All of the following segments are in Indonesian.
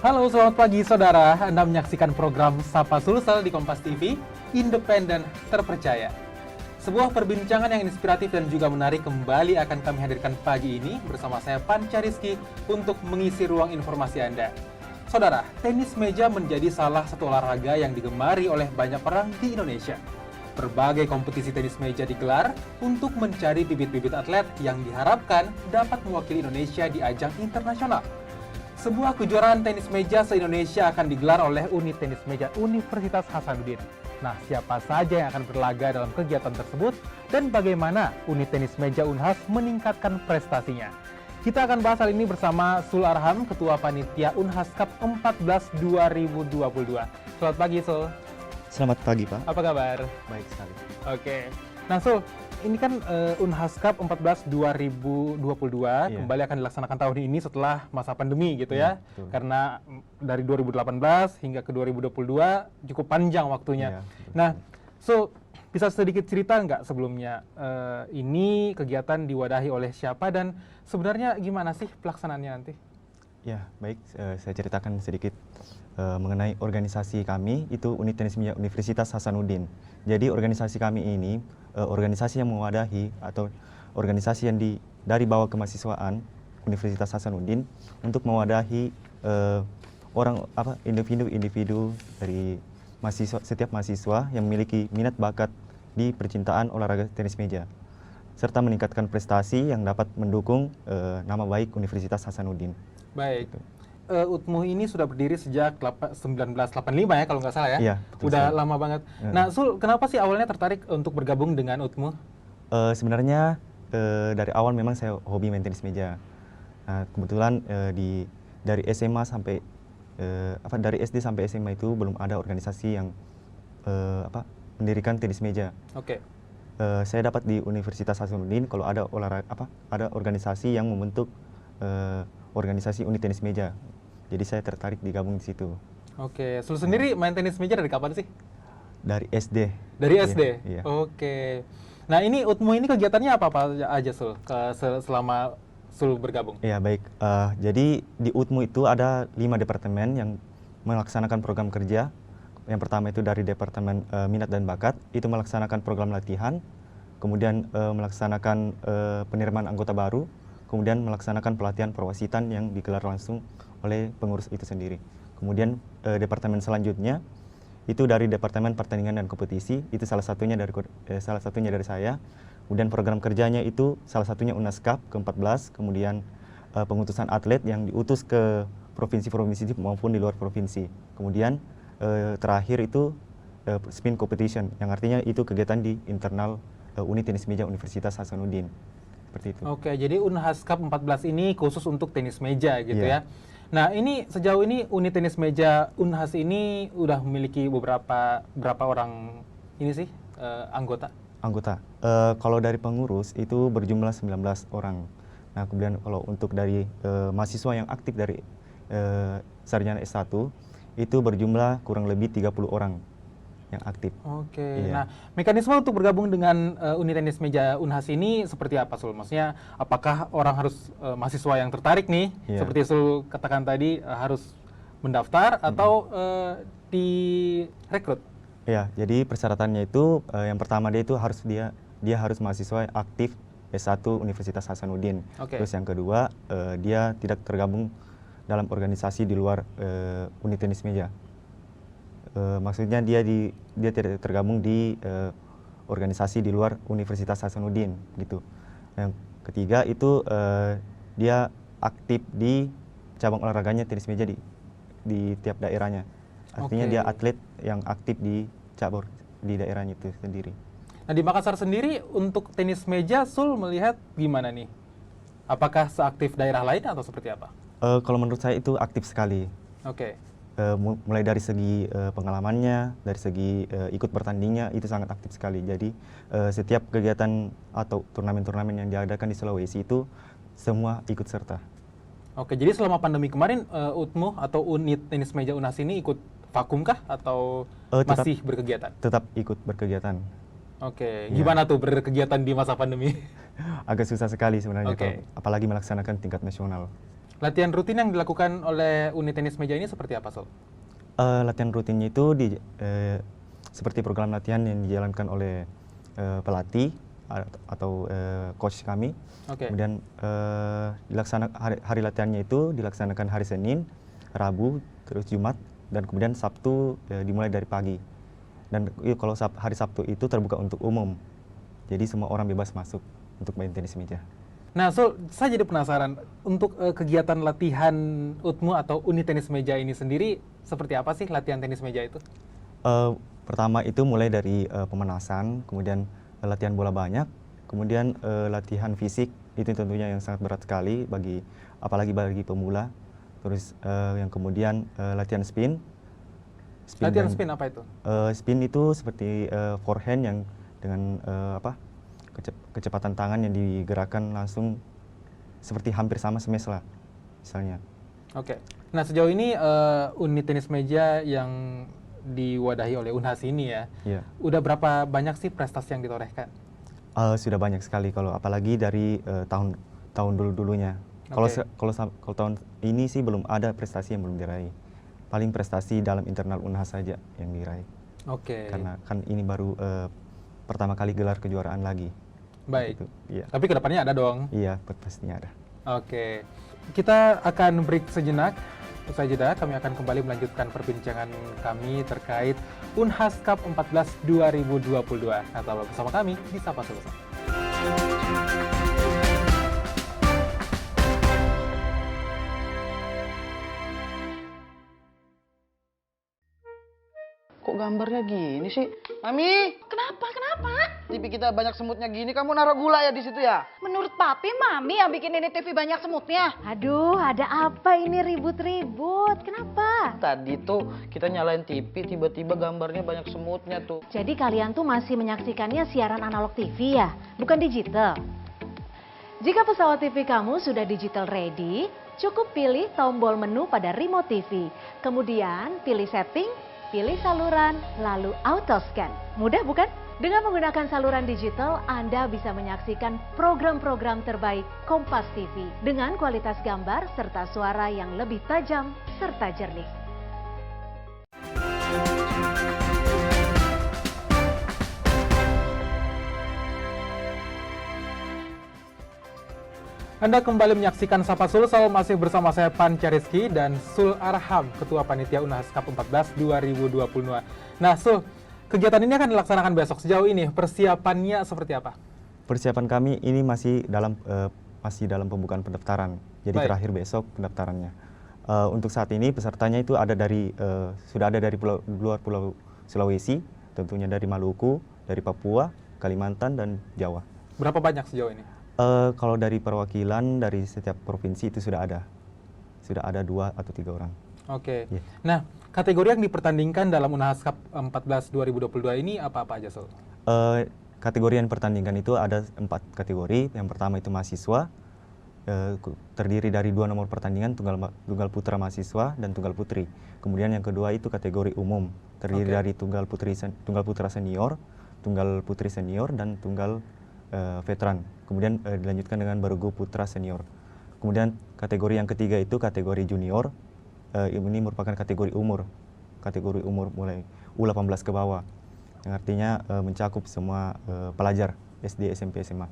Halo, selamat pagi saudara. Anda menyaksikan program Sapa Sulsel di Kompas TV, independen, terpercaya. Sebuah perbincangan yang inspiratif dan juga menarik kembali akan kami hadirkan pagi ini bersama saya Panca Rizky untuk mengisi ruang informasi Anda. Saudara, tenis meja menjadi salah satu olahraga yang digemari oleh banyak orang di Indonesia. Berbagai kompetisi tenis meja digelar untuk mencari bibit-bibit atlet yang diharapkan dapat mewakili Indonesia di ajang internasional. Sebuah kejuaraan tenis meja se-Indonesia akan digelar oleh unit tenis meja Universitas Hasanuddin. Nah, siapa saja yang akan berlaga dalam kegiatan tersebut dan bagaimana unit tenis meja Unhas meningkatkan prestasinya? Kita akan bahas hal ini bersama Sul Arham, Ketua Panitia Unhas Cup 14 2022. Selamat pagi, Sul. Selamat pagi, Pak. Apa kabar? Baik sekali. Oke. Nah, Sul, ini kan Unhas Cup 14 2022 kembali akan dilaksanakan tahun ini setelah masa pandemi gitu ya. Betul. Karena dari 2018 hingga ke 2022 cukup panjang waktunya. Iya, Nah, so bisa sedikit cerita nggak sebelumnya ini kegiatan diwadahi oleh siapa dan sebenarnya gimana sih pelaksanaannya nanti? Ya, baik. Saya ceritakan sedikit mengenai organisasi kami, itu Unit Tenis Meja Universitas Hasanuddin. Jadi organisasi kami ini organisasi yang mewadahi atau organisasi yang dari bawah kemahasiswaan Universitas Hasanuddin untuk mewadahi individu-individu dari mahasiswa, setiap mahasiswa yang memiliki minat bakat di percintaan olahraga tenis meja, serta meningkatkan prestasi yang dapat mendukung nama baik Universitas Hasanuddin. Baik. UTMU ini sudah berdiri sejak 1985 ya kalau nggak salah ya? Iya, udah lama banget. Nah, Sul, kenapa sih awalnya tertarik untuk bergabung dengan UTMU? Sebenarnya dari awal memang saya hobi main tenis meja. Nah, kebetulan dari SMA sampai dari SD sampai SMA itu belum ada organisasi yang mendirikan tenis meja. Oke. Saya dapat di Universitas Hasanuddin kalau ada ada organisasi yang membentuk organisasi unit tenis meja. Jadi saya tertarik digabung di situ. Oke, Sul sendiri main tenis meja dari kapan sih? Dari SD. Dari SD? Iya. Oke. Nah, ini UTMU ini kegiatannya apa aja, Sul, selama Sul bergabung? Iya, baik. Jadi di UTMU itu ada 5 departemen yang melaksanakan program kerja. Yang pertama itu dari Departemen Minat dan Bakat, itu melaksanakan program latihan, kemudian melaksanakan penerimaan anggota baru, kemudian melaksanakan pelatihan perwasitan yang digelar langsung oleh pengurus itu sendiri. Kemudian departemen selanjutnya itu dari Departemen Pertandingan dan Kompetisi, itu salah satunya dari saya. Kemudian program kerjanya itu salah satunya Unhas Cup ke-14, kemudian pengutusan atlet yang diutus ke provinsi-provinsi maupun di luar provinsi. Kemudian terakhir itu spin competition, yang artinya itu kegiatan di internal unit tenis meja Universitas Hasanuddin. Seperti itu. Oke, jadi Unhas Cup 14 ini khusus untuk tenis meja gitu ya. Iya. Nah, ini sejauh ini unit tenis meja Unhas ini udah memiliki berapa orang ini sih anggota? Anggota. Kalau dari pengurus itu berjumlah 19 orang. Nah, kemudian kalau untuk dari mahasiswa yang aktif dari sarjana S1 itu berjumlah kurang lebih 30 orang yang aktif. Oke. Iya. Nah, mekanisme untuk bergabung dengan unit tenis meja Unhas ini seperti apa, Sul? Maksudnya, apakah orang harus mahasiswa yang tertarik nih, Iya. seperti Sul katakan tadi, harus mendaftar atau direkrut? Ya, jadi persyaratannya itu yang pertama dia harus mahasiswa aktif S1 Universitas Hasanuddin. Oke. Terus yang kedua dia tidak tergabung dalam organisasi di luar unit tenis meja. Maksudnya dia tidak tergabung di organisasi di luar Universitas Hasanuddin gitu. Yang ketiga itu dia aktif di cabang olahraganya tenis meja di tiap daerahnya. Artinya Oke. dia atlet yang aktif di cabur di daerahnya itu sendiri. Nah, di Makassar sendiri untuk tenis meja, Sul melihat gimana nih? Apakah seaktif daerah lain atau seperti apa? Kalau menurut saya itu aktif sekali. Oke. Mulai dari segi pengalamannya, dari segi ikut bertandingnya itu sangat aktif sekali. Jadi setiap kegiatan atau turnamen-turnamen yang diadakan di Sulawesi itu semua ikut serta. Oke, jadi selama pandemi kemarin UTMU atau unit tenis meja Unhas ini ikut vakum kah atau masih berkegiatan? Tetap ikut berkegiatan. Oke, Iya. gimana tuh berkegiatan di masa pandemi? Agak susah sekali sebenarnya, Oke. apalagi melaksanakan tingkat nasional. Latihan rutin yang dilakukan oleh unit tenis meja ini seperti apa, Sol? Latihan rutinnya itu seperti program latihan yang dijalankan oleh pelatih atau coach kami. Oke. Kemudian hari latihannya itu dilaksanakan hari Senin, Rabu, terus Jumat, dan kemudian Sabtu dimulai dari pagi. Dan kalau hari Sabtu itu terbuka untuk umum, jadi semua orang bebas masuk untuk main tenis meja. Nah, Sol, saya jadi penasaran untuk kegiatan latihan UTMU atau unit tenis meja ini sendiri seperti apa sih latihan tenis meja itu? Pertama itu mulai dari pemanasan, kemudian latihan bola banyak, kemudian latihan fisik itu tentunya yang sangat berat sekali apalagi bagi pemula. Terus yang kemudian latihan spin. Latihan spin apa itu? Spin itu seperti forehand yang dengan kecepatan tangan yang digerakkan langsung seperti hampir sama smash lah misalnya. Oke. Nah, sejauh ini unit tenis meja yang diwadahi oleh Unhas ini ya, udah berapa banyak sih prestasi yang ditorehkan? Sudah banyak sekali, kalau apalagi dari tahun dulu-dulunya. Kalau tahun ini sih belum ada prestasi yang belum diraih. Paling prestasi dalam internal Unhas saja yang diraih. Oke. Karena kan ini baru pertama kali gelar kejuaraan lagi. Baik. Gitu. Iya. Tapi kedepannya ada dong. Iya, pastinya ada. Oke. Kita akan break sejenak. Usai jeda, kami akan kembali melanjutkan perbincangan kami terkait Unhas Cup 14 2022. Tetaplah bersama kami di Sapa Selesai. Kok gambarnya gini sih? Mami! Kenapa? TV kita banyak semutnya gini, kamu naruh gula ya di situ ya? Menurut Papi, Mami yang bikin ini TV banyak semutnya. Aduh, ada apa ini ribut-ribut? Kenapa? Tadi tuh kita nyalain TV, tiba-tiba gambarnya banyak semutnya tuh. Jadi kalian tuh masih menyaksikannya siaran analog TV ya? Bukan digital? Jika pesawat TV kamu sudah digital ready, cukup pilih tombol menu pada remote TV. Kemudian pilih setting, pilih saluran, lalu auto scan. Mudah bukan? Dengan menggunakan saluran digital, Anda bisa menyaksikan program-program terbaik Kompas TV dengan kualitas gambar serta suara yang lebih tajam serta jernih. Anda kembali menyaksikan Sapa Sulsel, masih bersama saya Panca Rizky dan Sul Arham, Ketua Panitia Unhas Cup 14 2022. Nah, Sul, kegiatan ini akan dilaksanakan besok. Sejauh ini persiapannya seperti apa? Persiapan kami ini masih dalam pembukaan pendaftaran. Jadi Baik. terakhir besok pendaftarannya. Untuk saat ini pesertanya itu sudah ada dari luar Pulau Sulawesi, tentunya dari Maluku, dari Papua, Kalimantan, dan Jawa. Berapa banyak sejauh ini? Kalau dari perwakilan dari setiap provinsi itu sudah ada 2 atau 3 orang. Oke. Yeah. Nah, kategori yang dipertandingkan dalam Unhas Cup 14 2022 ini apa-apa aja, Sul? Kategori yang dipertandingkan itu ada 4 kategori. Yang pertama itu mahasiswa, terdiri dari 2 nomor pertandingan, tunggal putra mahasiswa dan tunggal putri. Kemudian yang kedua itu kategori umum, terdiri dari tunggal putra senior, tunggal putri senior, dan tunggal veteran. Kemudian dilanjutkan dengan bergu putra senior. Kemudian kategori yang ketiga itu kategori junior. Ini merupakan kategori umur mulai U18 ke bawah, yang artinya mencakup semua pelajar SD, SMP, SMA.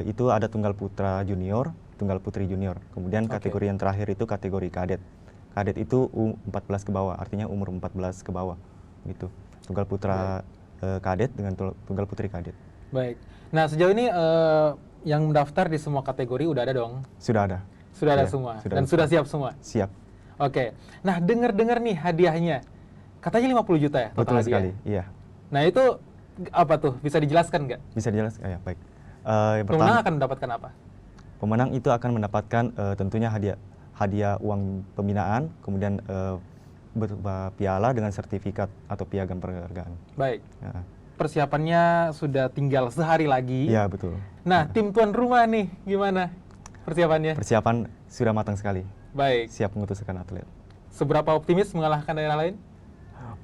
Itu ada tunggal putra junior, tunggal putri junior. Kemudian kategori yang terakhir itu kategori kadet. Kadet itu U14 ke bawah, artinya umur 14 ke bawah gitu. Tunggal putra kadet dengan tunggal putri kadet. Baik. Nah, sejauh ini yang mendaftar di semua kategori udah ada dong? Sudah ada. Sudah ada Ya, semua? sudah Dan ada. sudah siap semua? Siap. Oke. Nah, dengar-dengar nih hadiahnya. Katanya 50 juta ya? Betul total sekali, hadiah. iya. Nah, itu apa tuh? Bisa dijelaskan nggak? Bisa dijelaskan? Ya, baik. Yang Pemenang pertama, akan mendapatkan apa? pemenang itu akan mendapatkan tentunya hadiah uang pembinaan, kemudian berupa piala dengan sertifikat atau piagam penghargaan. Baik. Ya. Persiapannya sudah tinggal sehari lagi. Iya, betul. Nah, tim tuan rumah nih, gimana persiapannya? Persiapan sudah matang sekali. Baik. Siap mengutuskan atlet. Seberapa optimis mengalahkan daerah lain?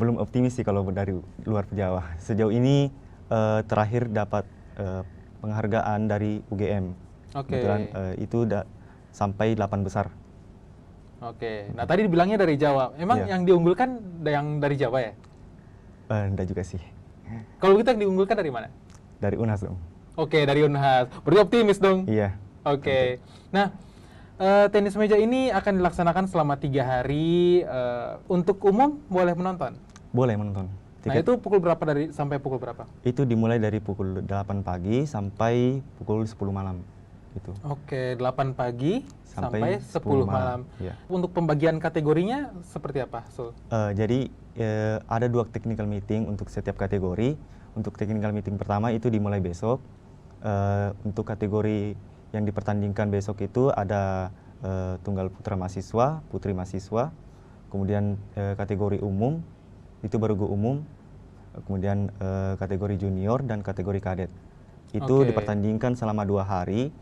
Belum optimis sih kalau dari luar Jawa. Sejauh ini terakhir dapat penghargaan dari UGM. Oke. Kebetulan itu sampai 8 besar. Oke. Nah, tadi dibilangnya dari Jawa. Emang Iya. yang diunggulkan yang dari Jawa ya? Enggak juga sih. Kalau kita yang diunggulkan dari mana? Dari Unhas dong. Oke, dari Unhas. Berarti optimis dong. Iya. Oke. Nah, tenis meja ini akan dilaksanakan selama 3 hari. Untuk umum boleh menonton. Boleh menonton. Nah, itu pukul berapa sampai pukul berapa? Itu dimulai dari pukul 8 pagi sampai pukul 10 malam. Gitu. Oke, 8 pagi sampai 10 10 malam. Iya. Untuk pembagian kategorinya seperti apa, Sul? Jadi ada 2 technical meeting untuk setiap kategori. Untuk technical meeting pertama itu dimulai besok. Untuk kategori yang dipertandingkan besok itu ada tunggal putra mahasiswa, putri mahasiswa, kemudian kategori umum, itu bergu umum, kemudian kategori junior dan kategori kadet. Itu Oke. dipertandingkan selama 2 hari,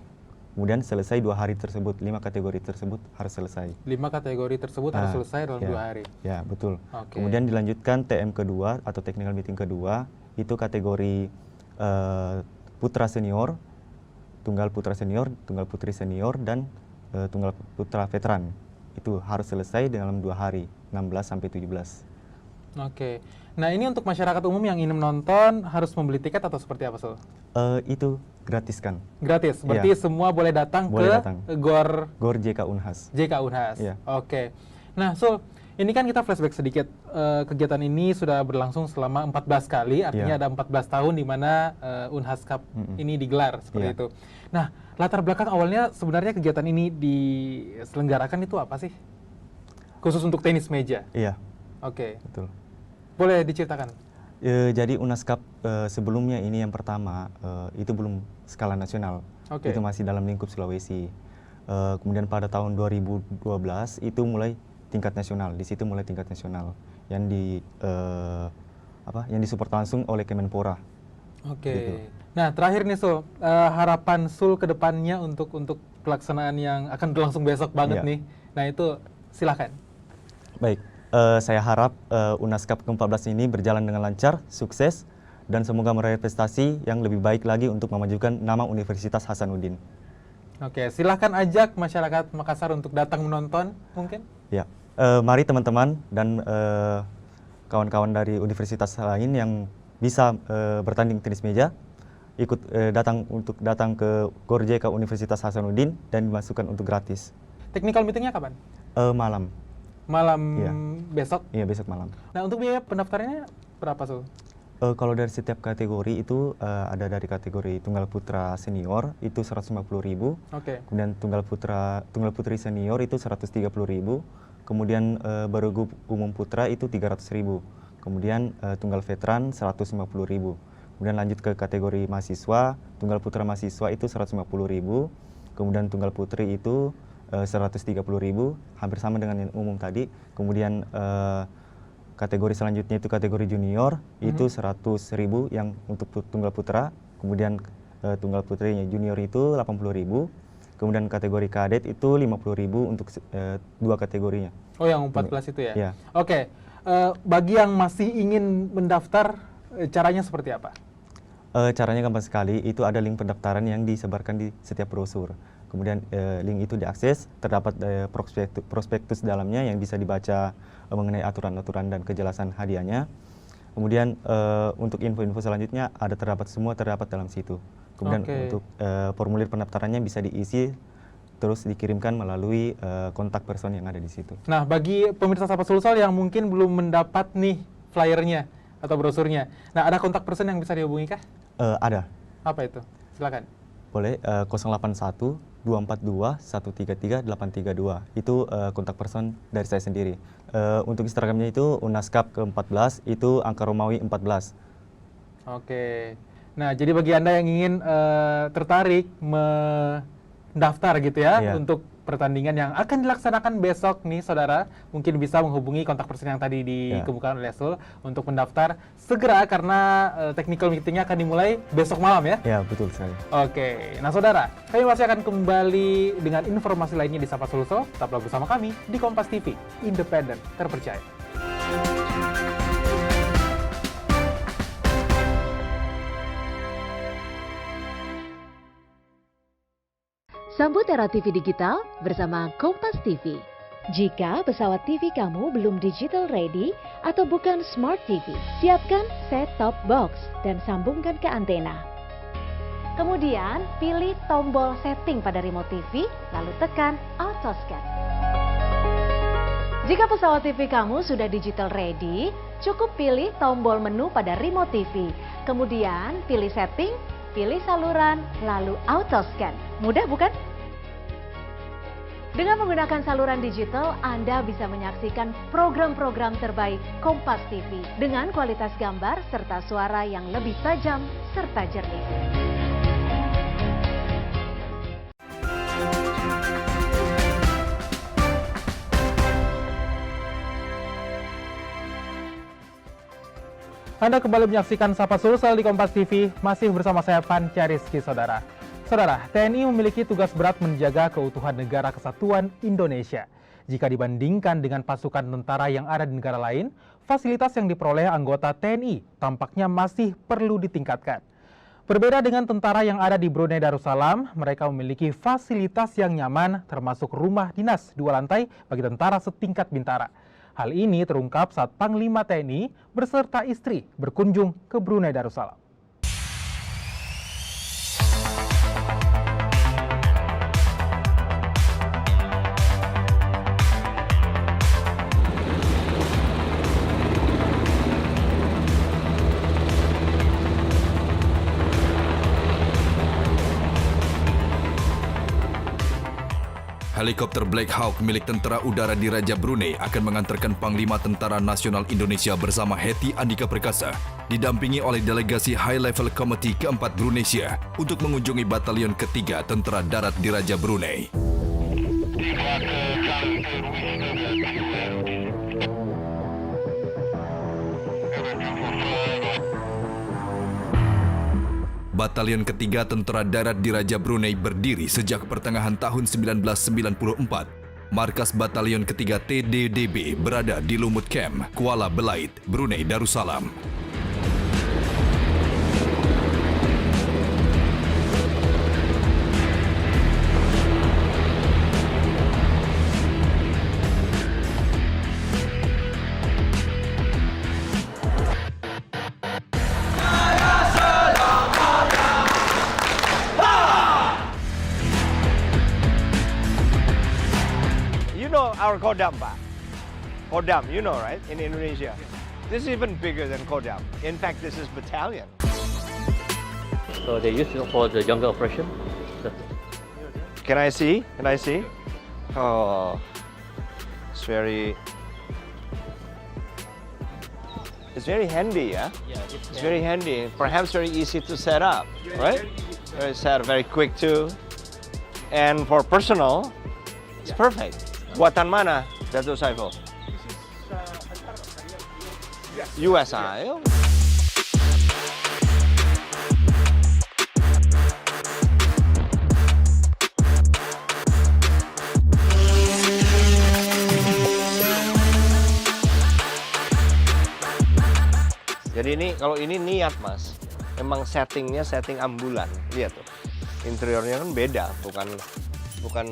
kemudian selesai 2 hari tersebut, 5 kategori tersebut harus selesai. 5 kategori tersebut harus selesai dalam ya, 2 hari. Ya, betul. Oke. Kemudian dilanjutkan TM kedua atau technical meeting kedua, itu kategori putra senior, tunggal putra senior, tunggal putri senior, dan tunggal putra veteran. Itu harus selesai dalam 2 hari, 16 sampai 17. Oke. Nah, ini untuk masyarakat umum yang ingin menonton harus membeli tiket atau seperti apa, Sul? Itu gratis kan? Gratis. Berarti semua boleh datang Boleh ke datang. GOR GOR JK Unhas. JK Unhas. Iya. Oke. Nah, Sul, ini kan kita flashback sedikit. Kegiatan ini sudah berlangsung selama 14 kali, artinya Iya. ada 14 tahun di mana Unhas Cup ini digelar seperti Iya. itu. Nah, latar belakang awalnya sebenarnya kegiatan ini diselenggarakan itu apa sih? Khusus untuk tenis meja. Iya, Oke. betul. Boleh diceritakan? Jadi Unhas Cup sebelumnya ini yang pertama itu belum skala nasional. Oke. Itu masih dalam lingkup Sulawesi. Kemudian pada tahun 2012 itu mulai tingkat nasional. Di situ mulai tingkat nasional yang yang disupport langsung oleh Kemenpora. Oke. Gitu. Nah, terakhir nih Sul, harapan Sul ke depannya untuk pelaksanaan yang akan berlangsung besok banget Iya. nih. Nah, itu silakan. Baik, saya harap Unhas Cup ke-14 ini berjalan dengan lancar, sukses, dan semoga meraih prestasi yang lebih baik lagi untuk memajukan nama Universitas Hasanuddin. Oke, silahkan ajak masyarakat Makassar untuk datang menonton mungkin. Ya, mari teman-teman dan kawan-kawan dari universitas lain yang bisa bertanding tenis meja, ikut datang ke GOR JK Universitas Hasanuddin dan dimasukkan untuk gratis. Technical meetingnya kapan? Malam, Malam Iya. besok. iya besok malam. Nah, untuk biaya pendaftarannya berapa, Sul? Kalau dari setiap kategori itu ada dari kategori tunggal putra senior itu 150.000, Oke. kemudian tunggal putri senior itu 130.000, kemudian bergu umum putra itu 300.000, kemudian tunggal veteran 150.000, kemudian lanjut ke kategori mahasiswa, tunggal putra mahasiswa itu 150.000, kemudian tunggal putri itu 130.000, hampir sama dengan yang umum tadi, kemudian kategori selanjutnya itu kategori junior, itu 100.000 yang untuk tunggal putra, kemudian tunggal putrinya junior itu 80.000, kemudian kategori kadet itu 50.000 untuk 2 kategorinya. Oh, yang 14 itu ya? Iya. Oke. Bagi yang masih ingin mendaftar, caranya seperti apa? Caranya gampang sekali, itu ada link pendaftaran yang disebarkan di setiap brosur. Kemudian link itu diakses, terdapat prospektus dalamnya yang bisa dibaca mengenai aturan-aturan dan kejelasan hadiahnya. Kemudian untuk info-info selanjutnya terdapat dalam situ. Kemudian untuk formulir pendaftarannya bisa diisi terus dikirimkan melalui kontak person yang ada di situ. Nah, bagi pemirsa Sapa Sulsel yang mungkin belum mendapat nih flyernya atau brosurnya, nah ada kontak person yang bisa dihubungi kah? Ada. Apa itu? Silakan. Boleh 081 242 133 832. Itu kontak person dari saya sendiri. Untuk Instagramnya itu Unhas Cup ke-14, itu angka Romawi 14. Oke. Nah, jadi bagi Anda yang ingin tertarik mendaftar gitu ya, Iya. untuk pertandingan yang akan dilaksanakan besok nih, saudara, mungkin bisa menghubungi kontak person yang tadi dikemukakan oleh Sul untuk mendaftar segera karena technical meetingnya akan dimulai besok malam ya. Ya, betul sekali. Oke, nah saudara, kami masih akan kembali dengan informasi lainnya di Sapa Sulsel. Tetaplah bersama kami di Kompas TV, independen, terpercaya. Sambut era TV digital bersama Kompas TV. Jika pesawat TV kamu belum digital ready atau bukan smart TV, siapkan set-top box dan sambungkan ke antena. Kemudian pilih tombol setting pada remote TV, lalu tekan auto scan. Jika pesawat TV kamu sudah digital ready, cukup pilih tombol menu pada remote TV. Kemudian pilih setting, pilih saluran, lalu auto scan. Mudah bukan? Dengan menggunakan saluran digital, Anda bisa menyaksikan program-program terbaik Kompas TV dengan kualitas gambar serta suara yang lebih tajam serta jernih. Anda kembali menyaksikan Sapa Sulsel di Kompas TV, masih bersama saya Panca Rizky, Saudara. Saudara, TNI memiliki tugas berat menjaga keutuhan negara kesatuan Indonesia. Jika dibandingkan dengan pasukan tentara yang ada di negara lain, fasilitas yang diperoleh anggota TNI tampaknya masih perlu ditingkatkan. Berbeda dengan tentara yang ada di Brunei Darussalam, mereka memiliki fasilitas yang nyaman termasuk rumah dinas 2 lantai bagi tentara setingkat Bintara. Hal ini terungkap saat Panglima TNI beserta istri berkunjung ke Brunei Darussalam. Helikopter Black Hawk milik Tentara Udara Diraja Brunei akan mengantarkan Panglima Tentara Nasional Indonesia bersama Hetty Andika Perkasa, didampingi oleh delegasi High Level Committee keempat Bruneisia untuk mengunjungi Batalion Ketiga Tentara Darat Diraja Brunei. Batalion Ketiga Tentara Darat Diraja Brunei berdiri sejak pertengahan tahun 1994. Markas Batalion Ketiga TDDB berada di Lumut Camp, Kuala Belait, Brunei Darussalam. Our Kodam, Pak. Kodam, you know, right? In Indonesia. This is even bigger than Kodam. In fact, this is battalion. So they use it for the jungle operation. Can I see? Can I see? Oh, it's very handy, yeah? Yeah, It's very handy. Perhaps very easy to set up, right? Very quick too. And for personal, it's perfect. Buatan mana, Dato' Saiful? USI. Jadi ini, kalau ini niat Mas, memang settingnya setting ambulan. Lihat tuh, interiornya kan beda, bukan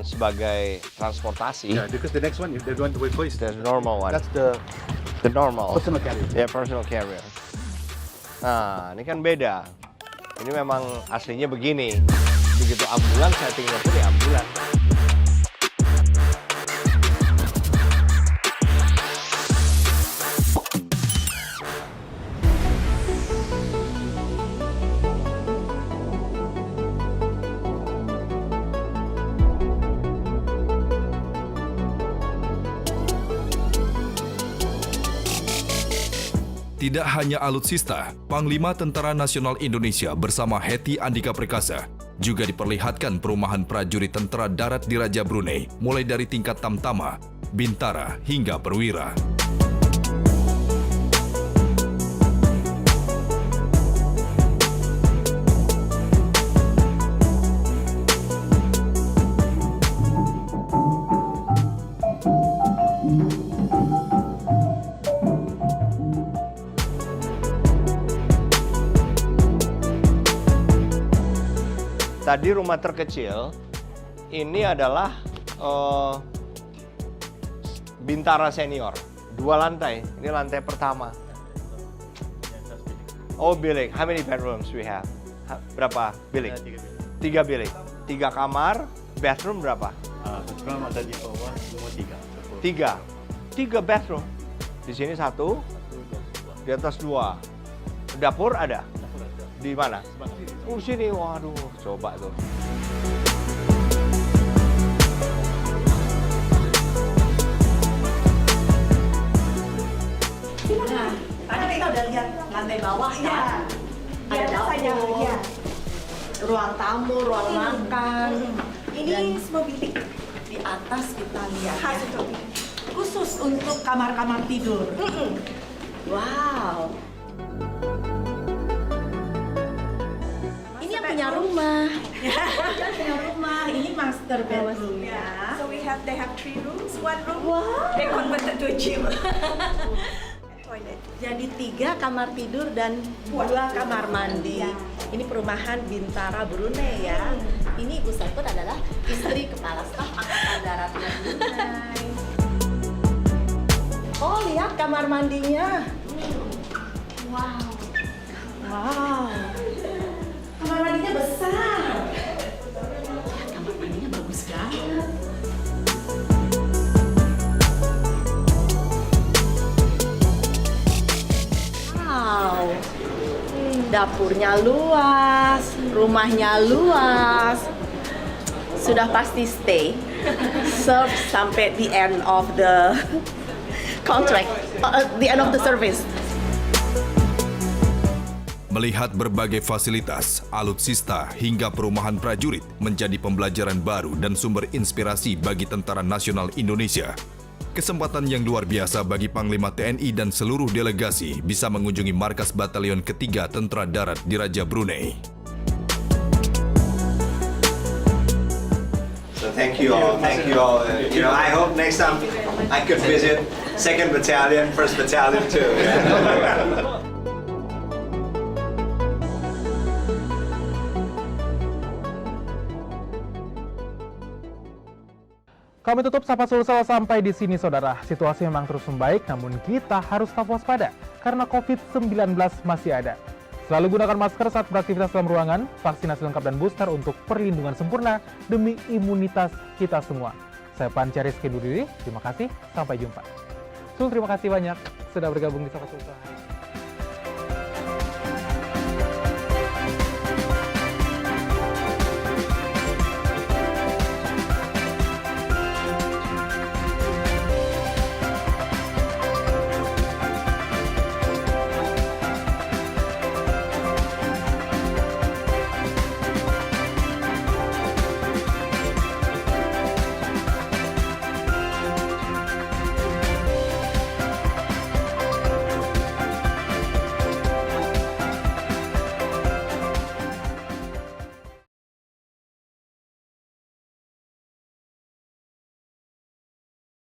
sebagai transportasi. Yeah, because the next one, the one we put is The normal one. that's The normal. personal carrier. Ya, personal carrier. Nah, ini kan beda. Ini memang aslinya begini. Begitu ambulan, settingnya pun ya ambulan. Tidak hanya alutsista, Panglima Tentara Nasional Indonesia bersama Hetty Andika Perkasa juga diperlihatkan perumahan prajurit Tentara Darat Diraja Brunei, mulai dari tingkat Tamtama, Bintara, hingga Perwira. Tadi rumah terkecil Ini adalah Bintara Senior. 2 lantai. Ini lantai pertama. Oh, bilik. How many bedrooms we have? Berapa bilik? 3 bilik. 3 kamar. Bathroom berapa? Bathroom ada di bawah, semua 3. 3 bathroom. Di sini 1. Di atas 2. Dapur ada? Di mana? Oh, sini. Waduh, coba tuh. Tadi kita udah lihat lantai bawah ya. Ada dapur, ya. Ruang tamu, ruang makan. Ini semua bilik. Di atas kita lihat ya. Khusus untuk kamar-kamar tidur. Wow. Ini yang punya rumah. Punya rumah. Ini master bedroom ya. So they have 3 rooms, 1 room. Wow. They converted to a gym. Toilet. Jadi 3 kamar tidur dan 2 kamar mandi. Ini perumahan Bintara Brunei ya. Ini Ibu Saiful adalah istri kepala staf Angkatan Daratnya Brunei. Oh, lihat kamar mandinya. Wow. Wow. Kamar mandinya besar. Lihat, kamar mandinya bagus banget. Wow, dapurnya luas, rumahnya luas. Sudah pasti stay, serve sampai the end of the contract, the end of the service. Melihat berbagai fasilitas, alutsista hingga perumahan prajurit menjadi pembelajaran baru dan sumber inspirasi bagi Tentara Nasional Indonesia. Kesempatan yang luar biasa bagi Panglima TNI dan seluruh delegasi bisa mengunjungi markas Batalion Ketiga Tentara Darat di Raja Brunei. So thank you all. I hope next time I could visit 2nd Battalion, 1st Battalion too. Kami tutup Sapa Sulsel sampai di sini, saudara. Situasi memang terus membaik, namun kita harus tetap waspada karena COVID-19 masih ada. Selalu gunakan masker saat beraktivitas dalam ruangan, vaksinasi lengkap dan booster untuk perlindungan sempurna demi imunitas kita semua. Saya Panca Rizky undur diri, terima kasih, sampai jumpa. Terima kasih banyak sudah bergabung di Sapa Sulsel.